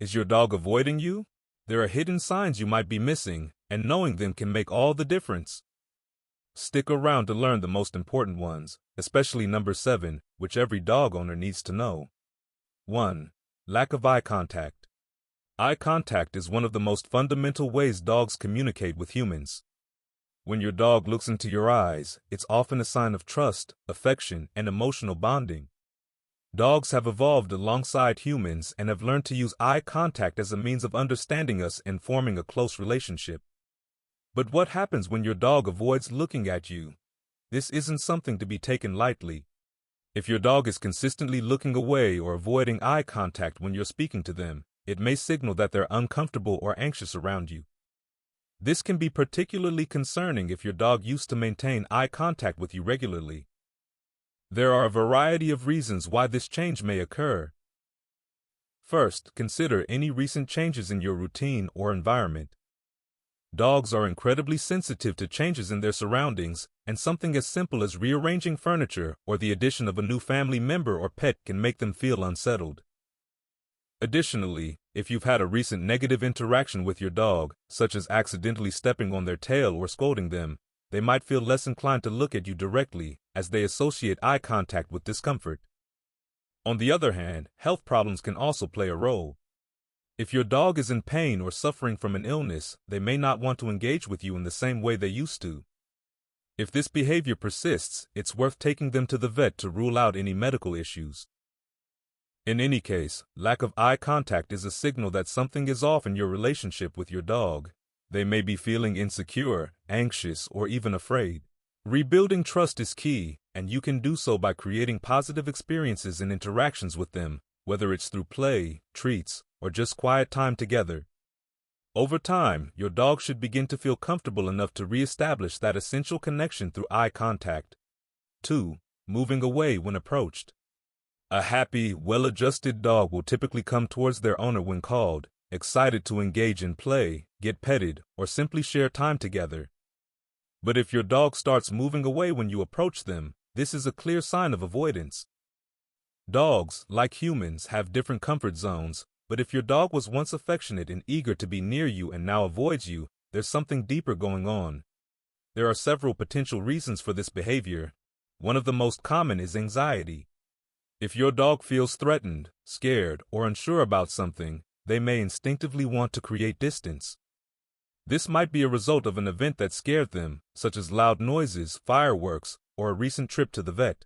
Is your dog avoiding you? There are hidden signs you might be missing, and knowing them can make all the difference. Stick around to learn the most important ones, especially number 7, which every dog owner needs to know. 1. Lack of eye contact. Eye contact is one of the most fundamental ways dogs communicate with humans. When your dog looks into your eyes, it's often a sign of trust, affection, and emotional bonding. Dogs have evolved alongside humans and have learned to use eye contact as a means of understanding us and forming a close relationship. But what happens when your dog avoids looking at you? This isn't something to be taken lightly. If your dog is consistently looking away or avoiding eye contact when you're speaking to them, it may signal that they're uncomfortable or anxious around you. This can be particularly concerning if your dog used to maintain eye contact with you regularly. There are a variety of reasons why this change may occur. First, consider any recent changes in your routine or environment. Dogs are incredibly sensitive to changes in their surroundings, and something as simple as rearranging furniture or the addition of a new family member or pet can make them feel unsettled. Additionally, if you've had a recent negative interaction with your dog, such as accidentally stepping on their tail or scolding them, they might feel less inclined to look at you directly, as they associate eye contact with discomfort. On the other hand, health problems can also play a role. If your dog is in pain or suffering from an illness, they may not want to engage with you in the same way they used to. If this behavior persists, it's worth taking them to the vet to rule out any medical issues. In any case, lack of eye contact is a signal that something is off in your relationship with your dog. They may be feeling insecure, anxious, or even afraid. Rebuilding trust is key, and you can do so by creating positive experiences and interactions with them, whether it's through play, treats, or just quiet time together. Over time, your dog should begin to feel comfortable enough to reestablish that essential connection through eye contact. 2. Moving away when approached. A happy, well-adjusted dog will typically come towards their owner when called, excited to engage in play, get petted, or simply share time together. But if your dog starts moving away when you approach them, this is a clear sign of avoidance. Dogs, like humans, have different comfort zones, but if your dog was once affectionate and eager to be near you and now avoids you, there's something deeper going on. There are several potential reasons for this behavior. One of the most common is anxiety. If your dog feels threatened, scared, or unsure about something, they may instinctively want to create distance. This might be a result of an event that scared them, such as loud noises, fireworks, or a recent trip to the vet.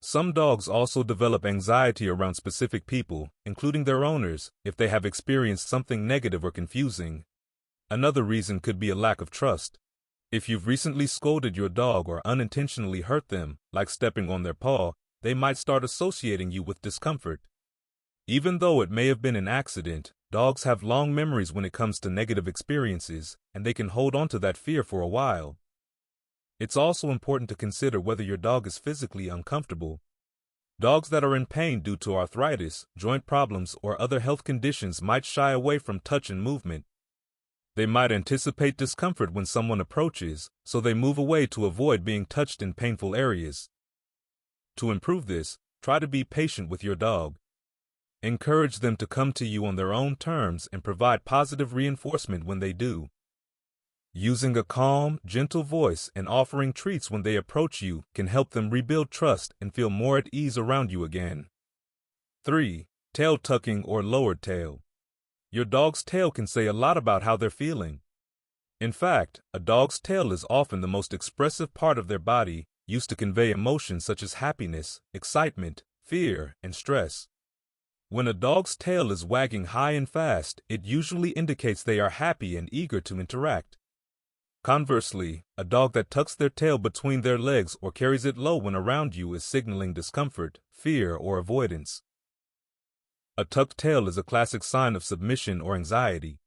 Some dogs also develop anxiety around specific people, including their owners, if they have experienced something negative or confusing. Another reason could be a lack of trust. If you've recently scolded your dog or unintentionally hurt them, like stepping on their paw, they might start associating you with discomfort. Even though it may have been an accident, dogs have long memories when it comes to negative experiences, and they can hold on to that fear for a while. It's also important to consider whether your dog is physically uncomfortable. Dogs that are in pain due to arthritis, joint problems, or other health conditions might shy away from touch and movement. They might anticipate discomfort when someone approaches, so they move away to avoid being touched in painful areas. To improve this, try to be patient with your dog. Encourage them to come to you on their own terms and provide positive reinforcement when they do. Using a calm, gentle voice and offering treats when they approach you can help them rebuild trust and feel more at ease around you again. 3. Tail tucking or lowered tail. Your dog's tail can say a lot about how they're feeling. In fact, a dog's tail is often the most expressive part of their body, used to convey emotions such as happiness, excitement, fear, and stress. When a dog's tail is wagging high and fast, it usually indicates they are happy and eager to interact. Conversely, a dog that tucks their tail between their legs or carries it low when around you is signaling discomfort, fear, or avoidance. A tucked tail is a classic sign of submission or anxiety.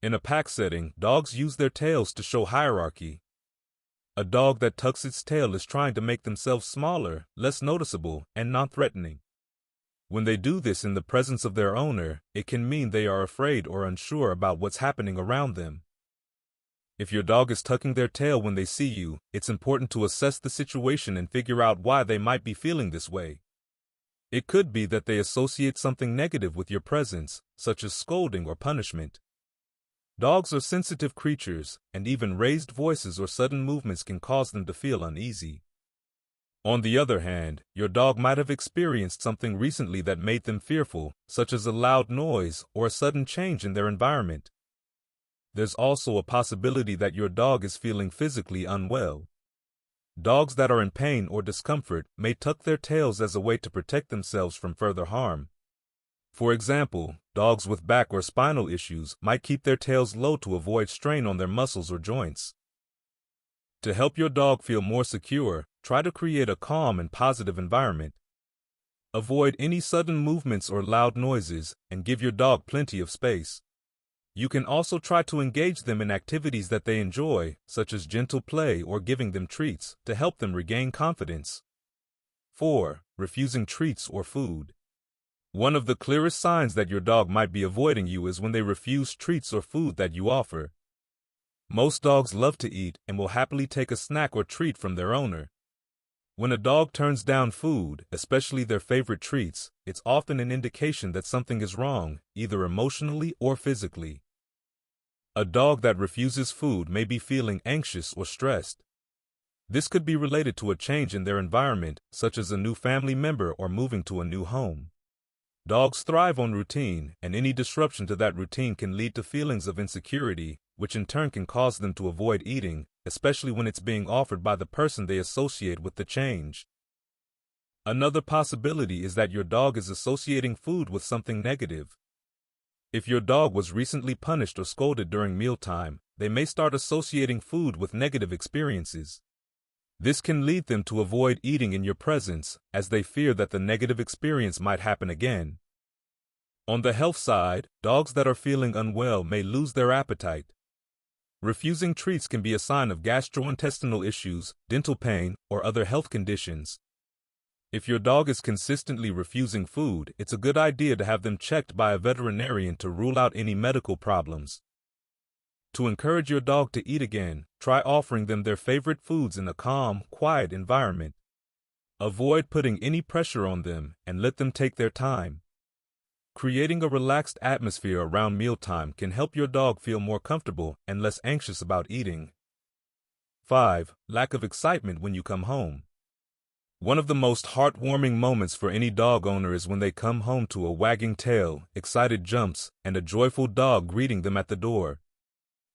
In a pack setting, dogs use their tails to show hierarchy. A dog that tucks its tail is trying to make themselves smaller, less noticeable, and non-threatening. When they do this in the presence of their owner, it can mean they are afraid or unsure about what's happening around them. If your dog is tucking their tail when they see you, it's important to assess the situation and figure out why they might be feeling this way. It could be that they associate something negative with your presence, such as scolding or punishment. Dogs are sensitive creatures, and even raised voices or sudden movements can cause them to feel uneasy. On the other hand, your dog might have experienced something recently that made them fearful, such as a loud noise or a sudden change in their environment. There's also a possibility that your dog is feeling physically unwell. Dogs that are in pain or discomfort may tuck their tails as a way to protect themselves from further harm. For example, dogs with back or spinal issues might keep their tails low to avoid strain on their muscles or joints. To help your dog feel more secure, try to create a calm and positive environment. Avoid any sudden movements or loud noises, and give your dog plenty of space. You can also try to engage them in activities that they enjoy, such as gentle play or giving them treats, to help them regain confidence. 4. Refusing treats or food. One of the clearest signs that your dog might be avoiding you is when they refuse treats or food that you offer. Most dogs love to eat and will happily take a snack or treat from their owner. When a dog turns down food, especially their favorite treats, it's often an indication that something is wrong, either emotionally or physically. A dog that refuses food may be feeling anxious or stressed. This could be related to a change in their environment, such as a new family member or moving to a new home. Dogs thrive on routine, and any disruption to that routine can lead to feelings of insecurity, which in turn can cause them to avoid eating, especially when it's being offered by the person they associate with the change. Another possibility is that your dog is associating food with something negative. If your dog was recently punished or scolded during mealtime, they may start associating food with negative experiences. This can lead them to avoid eating in your presence, as they fear that the negative experience might happen again. On the health side, dogs that are feeling unwell may lose their appetite. Refusing treats can be a sign of gastrointestinal issues, dental pain, or other health conditions. If your dog is consistently refusing food, it's a good idea to have them checked by a veterinarian to rule out any medical problems. To encourage your dog to eat again, try offering them their favorite foods in a calm, quiet environment. Avoid putting any pressure on them and let them take their time. Creating a relaxed atmosphere around mealtime can help your dog feel more comfortable and less anxious about eating. 5. Lack of excitement when you come home. One of the most heartwarming moments for any dog owner is when they come home to a wagging tail, excited jumps, and a joyful dog greeting them at the door.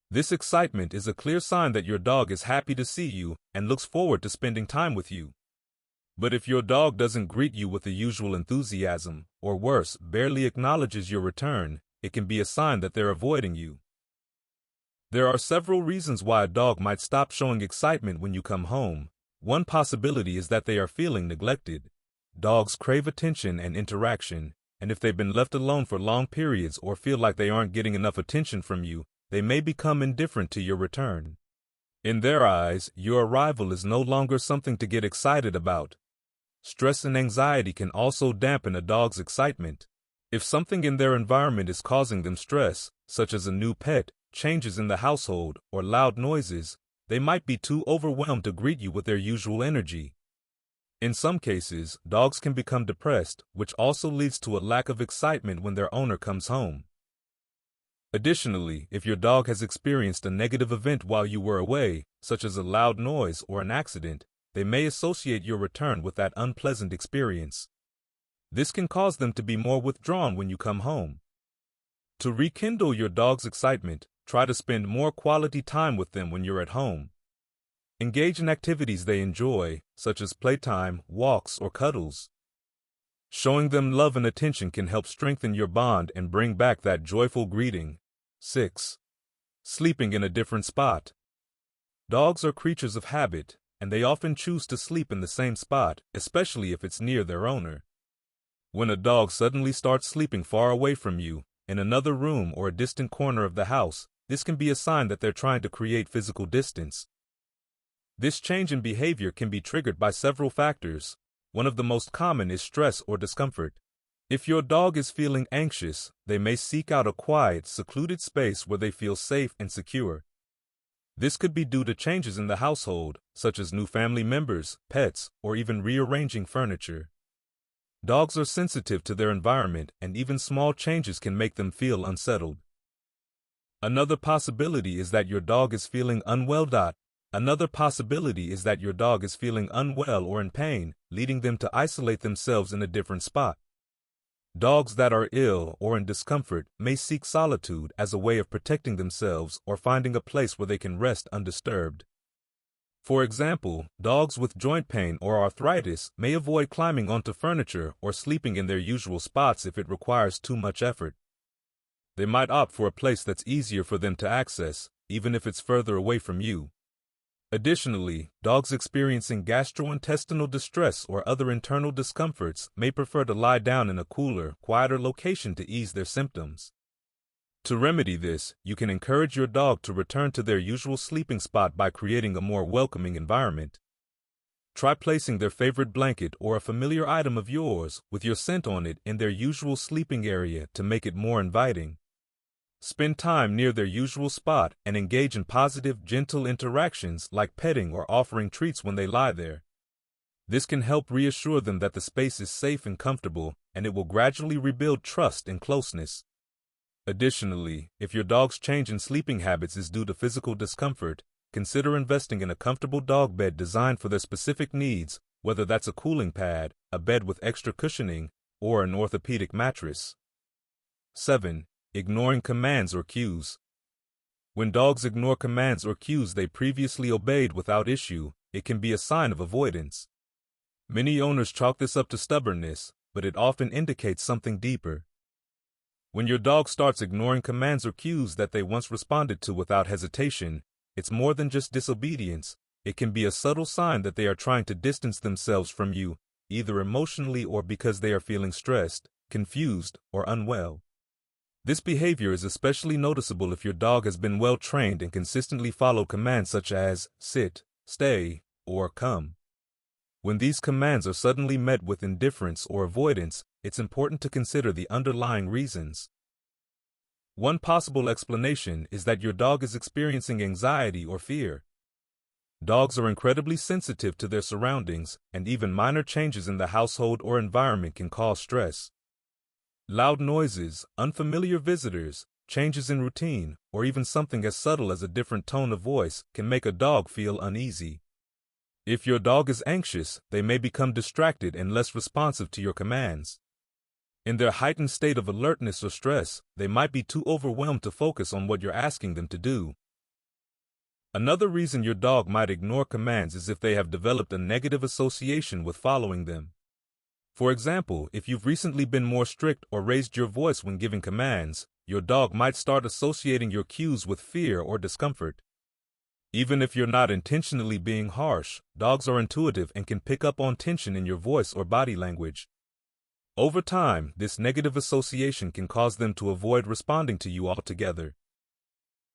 This excitement is a clear sign that your dog is happy to see you and looks forward to spending time with you. But if your dog doesn't greet you with the usual enthusiasm, or worse, barely acknowledges your return, it can be a sign that they're avoiding you. There are several reasons why a dog might stop showing excitement when you come home. One possibility is that they are feeling neglected. Dogs crave attention and interaction, and if they've been left alone for long periods or feel like they aren't getting enough attention from you, they may become indifferent to your return. In their eyes, your arrival is no longer something to get excited about. Stress and anxiety can also dampen a dog's excitement. If something in their environment is causing them stress, such as a new pet, changes in the household, or loud noises, they might be too overwhelmed to greet you with their usual energy. In some cases, dogs can become depressed, which also leads to a lack of excitement when their owner comes home. Additionally, if your dog has experienced a negative event while you were away, such as a loud noise or an accident, they may associate your return with that unpleasant experience. This can cause them to be more withdrawn when you come home. To rekindle your dog's excitement, try to spend more quality time with them when you're at home. Engage in activities they enjoy, such as playtime, walks, or cuddles. Showing them love and attention can help strengthen your bond and bring back that joyful greeting. 6. Sleeping in a different spot. Dogs are creatures of habit, and they often choose to sleep in the same spot, especially if it's near their owner. When a dog suddenly starts sleeping far away from you, in another room or a distant corner of the house, this can be a sign that they're trying to create physical distance. This change in behavior can be triggered by several factors. One of the most common is stress or discomfort. If your dog is feeling anxious, they may seek out a quiet, secluded space where they feel safe and secure. This could be due to changes in the household, such as new family members, pets, or even rearranging furniture. Dogs are sensitive to their environment, and even small changes can make them feel unsettled. Another possibility is that your dog is feeling unwell. Another possibility is that your dog is feeling unwell or in pain, leading them to isolate themselves in a different spot. Dogs that are ill or in discomfort may seek solitude as a way of protecting themselves or finding a place where they can rest undisturbed. For example, dogs with joint pain or arthritis may avoid climbing onto furniture or sleeping in their usual spots if it requires too much effort. They might opt for a place that's easier for them to access, even if it's further away from you. Additionally, dogs experiencing gastrointestinal distress or other internal discomforts may prefer to lie down in a cooler, quieter location to ease their symptoms. To remedy this, you can encourage your dog to return to their usual sleeping spot by creating a more welcoming environment. Try placing their favorite blanket or a familiar item of yours with your scent on it in their usual sleeping area to make it more inviting. Spend time near their usual spot and engage in positive, gentle interactions like petting or offering treats when they lie there. This can help reassure them that the space is safe and comfortable, and it will gradually rebuild trust and closeness. Additionally, if your dog's change in sleeping habits is due to physical discomfort, consider investing in a comfortable dog bed designed for their specific needs, whether that's a cooling pad, a bed with extra cushioning, or an orthopedic mattress. 7. Ignoring commands or cues. When dogs ignore commands or cues they previously obeyed without issue, it can be a sign of avoidance. Many owners chalk this up to stubbornness, but it often indicates something deeper. When your dog starts ignoring commands or cues that they once responded to without hesitation, it's more than just disobedience. It can be a subtle sign that they are trying to distance themselves from you, either emotionally or because they are feeling stressed, confused, or unwell. This behavior is especially noticeable if your dog has been well trained and consistently followed commands such as sit, stay, or come. When these commands are suddenly met with indifference or avoidance, it's important to consider the underlying reasons. One possible explanation is that your dog is experiencing anxiety or fear. Dogs are incredibly sensitive to their surroundings, and even minor changes in the household or environment can cause stress. Loud noises, unfamiliar visitors, changes in routine, or even something as subtle as a different tone of voice can make a dog feel uneasy. If your dog is anxious, they may become distracted and less responsive to your commands. In their heightened state of alertness or stress, they might be too overwhelmed to focus on what you're asking them to do. Another reason your dog might ignore commands is if they have developed a negative association with following them. For example, if you've recently been more strict or raised your voice when giving commands, your dog might start associating your cues with fear or discomfort. Even if you're not intentionally being harsh, dogs are intuitive and can pick up on tension in your voice or body language. Over time, this negative association can cause them to avoid responding to you altogether.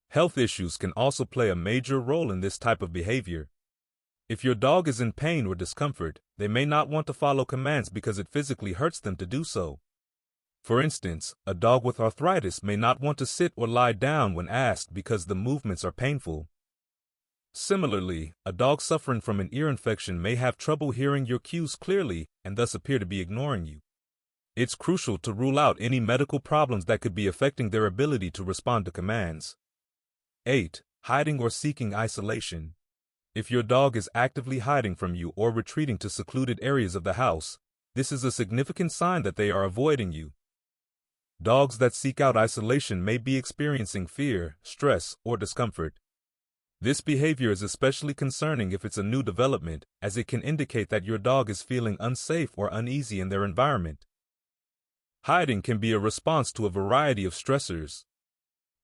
Health issues can also play a major role in this type of behavior. If your dog is in pain or discomfort, they may not want to follow commands because it physically hurts them to do so. For instance, a dog with arthritis may not want to sit or lie down when asked because the movements are painful. Similarly, a dog suffering from an ear infection may have trouble hearing your cues clearly and thus appear to be ignoring you. It's crucial to rule out any medical problems that could be affecting their ability to respond to commands. 8. Hiding or seeking isolation. If your dog is actively hiding from you or retreating to secluded areas of the house, this is a significant sign that they are avoiding you. Dogs that seek out isolation may be experiencing fear, stress, or discomfort. This behavior is especially concerning if it's a new development, as it can indicate that your dog is feeling unsafe or uneasy in their environment. Hiding can be a response to a variety of stressors.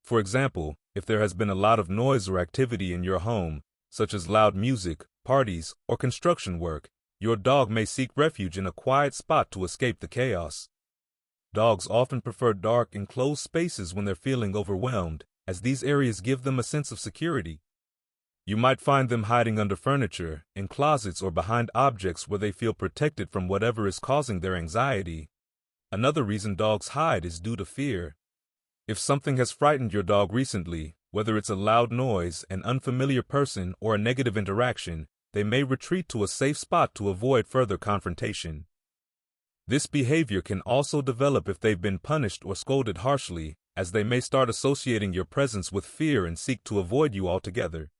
For example, if there has been a lot of noise or activity in your home, such as loud music, parties, or construction work, your dog may seek refuge in a quiet spot to escape the chaos. Dogs often prefer dark, enclosed spaces when they're feeling overwhelmed, as these areas give them a sense of security. You might find them hiding under furniture, in closets, or behind objects where they feel protected from whatever is causing their anxiety. Another reason dogs hide is due to fear. If something has frightened your dog recently, whether it's a loud noise, an unfamiliar person, or a negative interaction, they may retreat to a safe spot to avoid further confrontation. This behavior can also develop if they've been punished or scolded harshly, as they may start associating your presence with fear and seek to avoid you altogether.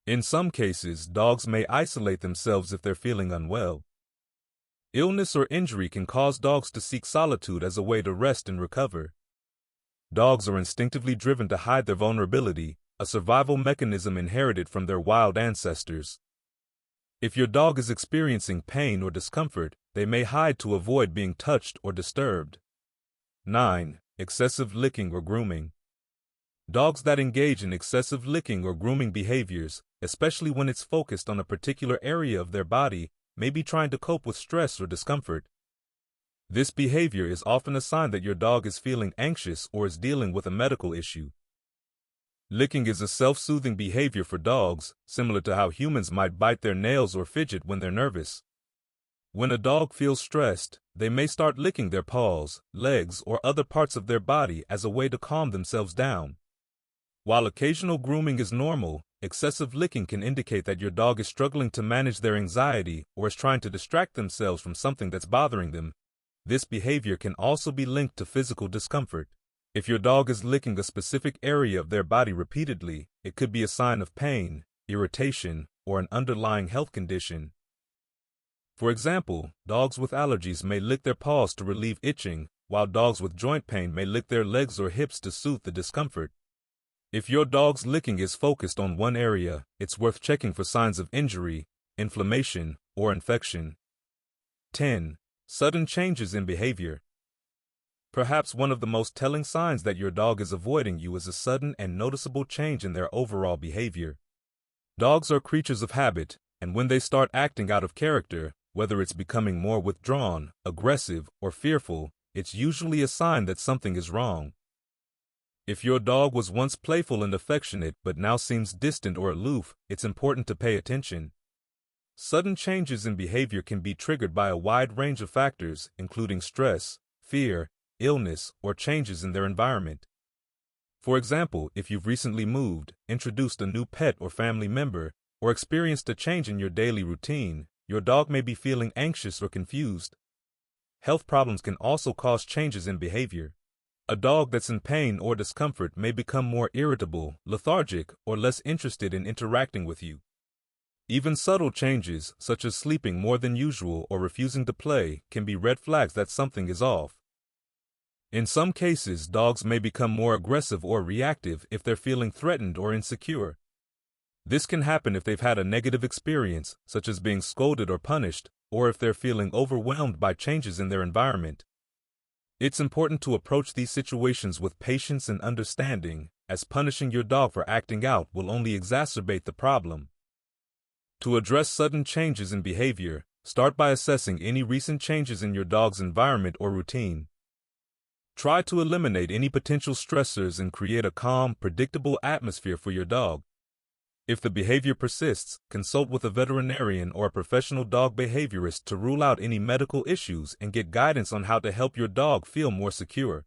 In some cases, dogs may isolate themselves if they're feeling unwell. Illness or injury can cause dogs to seek solitude as a way to rest and recover. Dogs are instinctively driven to hide their vulnerability, a survival mechanism inherited from their wild ancestors. If your dog is experiencing pain or discomfort, they may hide to avoid being touched or disturbed. 9. Excessive licking or grooming. Dogs that engage in excessive licking or grooming behaviors, especially when it's focused on a particular area of their body, may be trying to cope with stress or discomfort. This behavior is often a sign that your dog is feeling anxious or is dealing with a medical issue. Licking is a self-soothing behavior for dogs, similar to how humans might bite their nails or fidget when they're nervous. When a dog feels stressed, they may start licking their paws, legs, or other parts of their body as a way to calm themselves down. While occasional grooming is normal, excessive licking can indicate that your dog is struggling to manage their anxiety or is trying to distract themselves from something that's bothering them. This behavior can also be linked to physical discomfort. If your dog is licking a specific area of their body repeatedly, it could be a sign of pain, irritation, or an underlying health condition. For example, dogs with allergies may lick their paws to relieve itching, while dogs with joint pain may lick their legs or hips to soothe the discomfort. If your dog's licking is focused on one area, it's worth checking for signs of injury, inflammation, or infection. 10. Sudden changes in behavior. Perhaps one of the most telling signs that your dog is avoiding you is a sudden and noticeable change in their overall behavior. Dogs are creatures of habit, and when they start acting out of character, whether it's becoming more withdrawn, aggressive, or fearful, it's usually a sign that something is wrong. If your dog was once playful and affectionate but now seems distant or aloof, it's important to pay attention. Sudden changes in behavior can be triggered by a wide range of factors, including stress, fear, illness, or changes in their environment. For example, if you've recently moved, introduced a new pet or family member, or experienced a change in your daily routine, your dog may be feeling anxious or confused. Health problems can also cause changes in behavior. A dog that's in pain or discomfort may become more irritable, lethargic, or less interested in interacting with you. Even subtle changes, such as sleeping more than usual or refusing to play, can be red flags that something is off. In some cases, dogs may become more aggressive or reactive if they're feeling threatened or insecure. This can happen if they've had a negative experience, such as being scolded or punished, or if they're feeling overwhelmed by changes in their environment. It's important to approach these situations with patience and understanding, as punishing your dog for acting out will only exacerbate the problem. To address sudden changes in behavior, start by assessing any recent changes in your dog's environment or routine. Try to eliminate any potential stressors and create a calm, predictable atmosphere for your dog. If the behavior persists, consult with a veterinarian or a professional dog behaviorist to rule out any medical issues and get guidance on how to help your dog feel more secure.